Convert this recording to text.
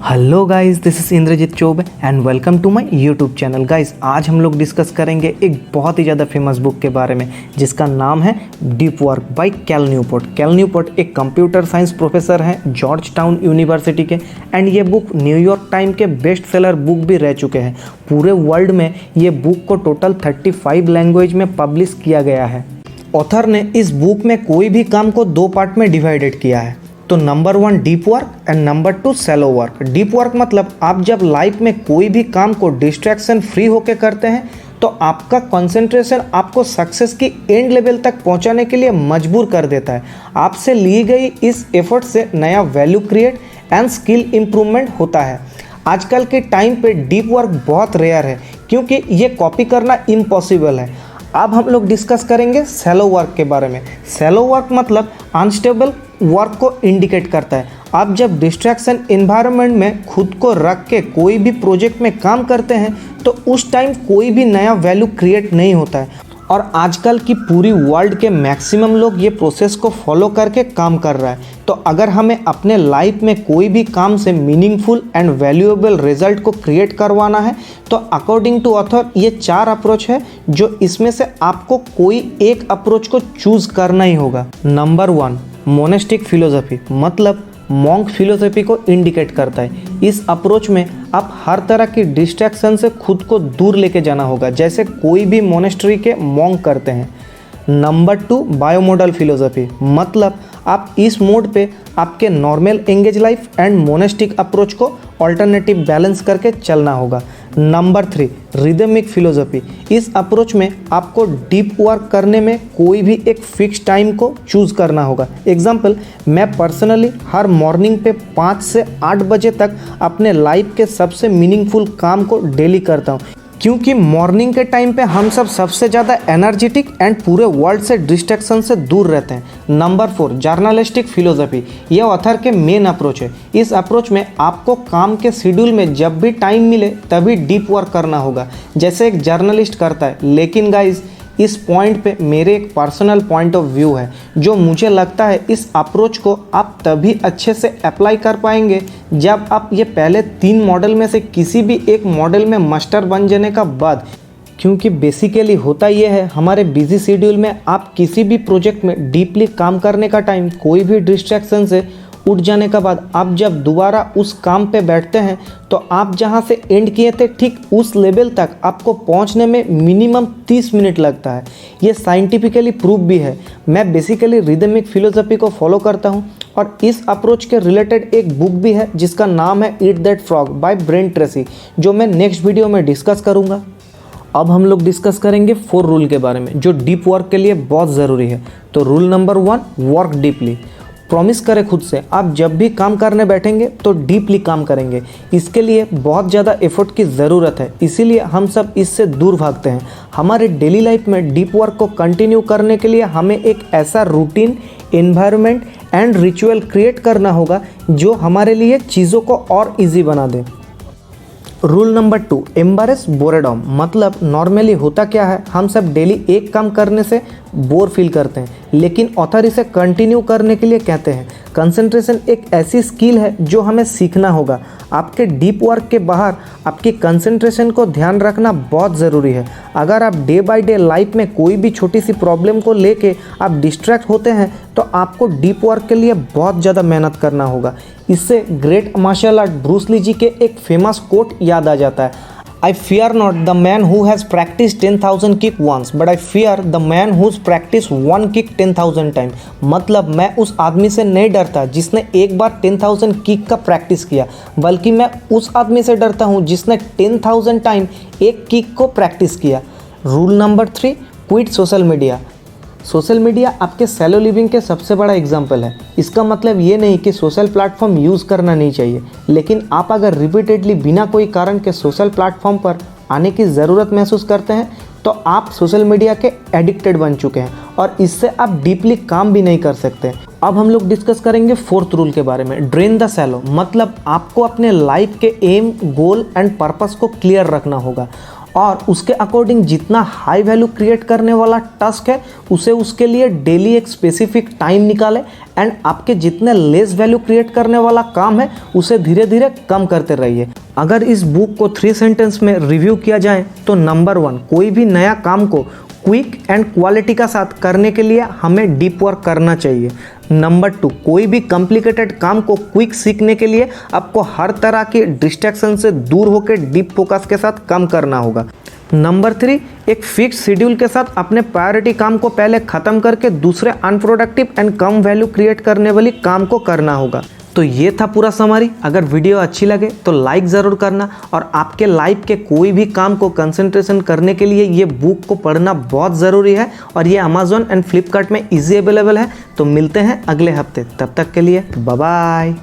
Hello guys, this is Indrajeet Choubey and welcome to my YouTube channel. Guys, आज हम लोग discuss करेंगे एक बहुत ही ज़्यादा फेमस बुक के बारे में जिसका नाम है deep work by Cal Newport. Cal Newport एक कंप्यूटर साइंस प्रोफेसर हैं जॉर्ज टाउन यूनिवर्सिटी के एंड ये बुक न्यूयॉर्क टाइम के बेस्ट सेलर बुक भी रह चुके हैं। पूरे वर्ल्ड में ये बुक को टोटल 35 लैंग्वेज में पब्लिश किया गया है। ऑथर ने इस बुक में कोई भी काम को दो पार्ट में डिवाइडेड किया है। तो number 1 deep work and number 2 shallow work. Deep work मतलब आप जब लाइफ में कोई भी काम को डिस्ट्रैक्शन फ्री होकर करते हैं तो आपका कंसंट्रेशन आपको सक्सेस की एंड लेवल तक पहुंचाने के लिए मजबूर कर देता है। आपसे ली गई इस एफर्ट से नया value create and skill improvement होता है। आजकल के टाइम पे डीप वर्क बहुत रेयर है क्योंकि ये कॉपी करना इम्पॉसिबल है। अब हम लोग डिस्कस करेंगे सैलो वर्क के बारे में। सैलो वर्क मतलब अनस्टेबल वर्क को इंडिकेट करता है। आप जब डिस्ट्रैक्शन एनवायरनमेंट में खुद को रख के कोई भी प्रोजेक्ट में काम करते हैं तो उस टाइम कोई भी नया वैल्यू क्रिएट नहीं होता है। और आजकल की पूरी वर्ल्ड के मैक्सिमम लोग ये प्रोसेस को फॉलो करके काम कर रहा है। तो अगर हमें अपने लाइफ में कोई भी काम से मीनिंगफुल एंड वैल्यूएबल रिजल्ट को क्रिएट करवाना है तो अकॉर्डिंग टू ऑथर ये 4 अप्रोच है जो इसमें से आपको कोई एक अप्रोच को चूज करना ही होगा। नंबर 1 मोनेस्टिक फिलोसफी मतलब मॉन्क फिलोसफी को इंडिकेट करता है। इस अप्रोच में आप हर तरह की डिस्ट्रैक्शन से खुद को दूर लेके जाना होगा जैसे कोई भी मोनेस्ट्री के मॉन्क करते हैं। नंबर 2 बायोमोडल फिलोसफी मतलब आप इस मोड पे आपके normal engage life and monastic approach को ऑल्टरनेटिव बैलेंस करके चलना होगा। Number 3 rhythmic philosophy. इस अप्रोच में आपको डीप वर्क करने में कोई भी एक फिक्स टाइम को चूज़ करना होगा। एग्जाम्पल, मैं पर्सनली हर मॉर्निंग पे 5 से 8 बजे तक अपने लाइफ के सबसे मीनिंगफुल काम को डेली करता हूँ क्योंकि मॉर्निंग के टाइम पे हम सब सबसे ज़्यादा एनर्जेटिक एंड पूरे वर्ल्ड से डिस्ट्रैक्शन से दूर रहते हैं। Number 4 journalistic philosophy. यह ऑथर के मेन अप्रोच है। इस अप्रोच में आपको काम के शेड्यूल में जब भी टाइम मिले तभी डीप वर्क करना होगा जैसे एक जर्नलिस्ट करता है। लेकिन गाइज, इस पॉइंट पे मेरे एक पर्सनल पॉइंट ऑफ व्यू है जो मुझे लगता है इस अप्रोच को आप तभी अच्छे से अप्लाई कर पाएंगे जब आप ये पहले 3 मॉडल में से किसी भी एक मॉडल में मास्टर बन जाने का बाद। क्योंकि बेसिकली होता ये है, हमारे बिजी शेड्यूल में आप किसी भी प्रोजेक्ट में डीपली काम करने का टाइम कोई भी डिस्ट्रैक्शन से उठ जाने के बाद आप जब दोबारा उस काम पे बैठते हैं तो आप जहां से एंड किए थे ठीक उस लेवल तक आपको पहुंचने में मिनिमम 30 मिनट लगता है। ये साइंटिफिकली प्रूव भी है। मैं बेसिकली रिदमिक फिलोसफी को फॉलो करता हूं और इस अप्रोच के रिलेटेड एक बुक भी है जिसका नाम है eat that frog by Brian Tracy जो मैं नेक्स्ट वीडियो में डिस्कस करूँगा। अब हम लोग डिस्कस करेंगे 4 रूल के बारे में जो डीप वर्क के लिए बहुत ज़रूरी है। तो rule number 1 work deeply. Promise करें खुद से आप जब भी काम करने बैठेंगे तो डीपली काम करेंगे। इसके लिए बहुत ज़्यादा एफर्ट की ज़रूरत है, इसीलिए हम सब इससे दूर भागते हैं। हमारे डेली लाइफ में डीप वर्क को कंटिन्यू करने के लिए हमें एक ऐसा routine, environment and ritual create करना होगा जो हमारे लिए चीज़ों को और ईजी बना दे। रूल नंबर 2 एम्बरेस बोरेडम मतलब नॉर्मली होता क्या है, हम सब डेली एक काम करने से बोर फील करते हैं लेकिन ऑथर इसे कंटिन्यू करने के लिए कहते हैं। कंसंट्रेशन एक ऐसी स्किल है जो हमें सीखना होगा। आपके डीप वर्क के बाहर आपकी कंसंट्रेशन को ध्यान रखना बहुत ज़रूरी है। अगर आप डे बाय डे लाइफ में कोई भी छोटी सी प्रॉब्लम को लेके आप डिस्ट्रैक्ट होते हैं तो आपको डीप वर्क के लिए बहुत ज़्यादा मेहनत करना होगा। इससे great martial art Bruce Lee ji के एक फेमस कोट याद आ जाता है, I fear not the man who has practiced 10,000 kick once, but I fear the man who's practiced one kick 10,000 times। मतलब मैं उस आदमी से नहीं डरता जिसने एक बार 10,000 किक का प्रैक्टिस किया, बल्कि मैं उस आदमी से डरता हूँ जिसने 10,000 टाइम एक किक को प्रैक्टिस किया। Rule number 3 quit social media. Social media आपके सैलो लिविंग के सबसे बड़ा एग्जाम्पल है। इसका मतलब ये नहीं कि सोशल प्लेटफॉर्म यूज़ करना नहीं चाहिए, लेकिन आप अगर रिपीटेडली बिना कोई कारण के सोशल प्लेटफॉर्म पर आने की ज़रूरत महसूस करते हैं तो आप सोशल मीडिया के एडिक्टेड बन चुके हैं और इससे आप डीपली काम भी नहीं कर सकते। अब हम लोग डिस्कस करेंगे 4th रूल के बारे में, ड्रेन द सैलो मतलब आपको अपने लाइफ के एम, गोल एंड पर्पस को क्लियर रखना होगा। और उसके अकॉर्डिंग जितना हाई वैल्यू क्रिएट करने वाला टास्क है उसे उसके लिए डेली एक स्पेसिफिक टाइम निकाले एंड आपके जितने लेस वैल्यू क्रिएट करने वाला काम है उसे धीरे धीरे कम करते रहिए। अगर इस बुक को 3 सेंटेंस में रिव्यू किया जाए तो नंबर 1, कोई भी नया काम को क्विक एंड क्वालिटी का साथ करने के लिए हमें डीप वर्क करना चाहिए। नंबर 2, कोई भी कॉम्प्लिकेटेड काम को क्विक सीखने के लिए आपको हर तरह के डिस्ट्रैक्शन से दूर होकर डीप फोकस के साथ काम करना होगा। नंबर 3, एक फिक्स शेड्यूल के साथ अपने प्रायोरिटी काम को पहले ख़त्म करके दूसरे unproductive and come value create करने वाली काम को करना होगा। तो ये था पूरा समरी। अगर वीडियो अच्छी लगे तो लाइक ज़रूर करना और आपके लाइफ के कोई भी काम को कंसंट्रेशन करने के लिए ये बुक को पढ़ना बहुत ज़रूरी है और ये अमेज़ॉन एंड फ्लिपकार्ट में इजी अवेलेबल है। तो मिलते हैं अगले हफ्ते, तब तक के लिए बाय बाय।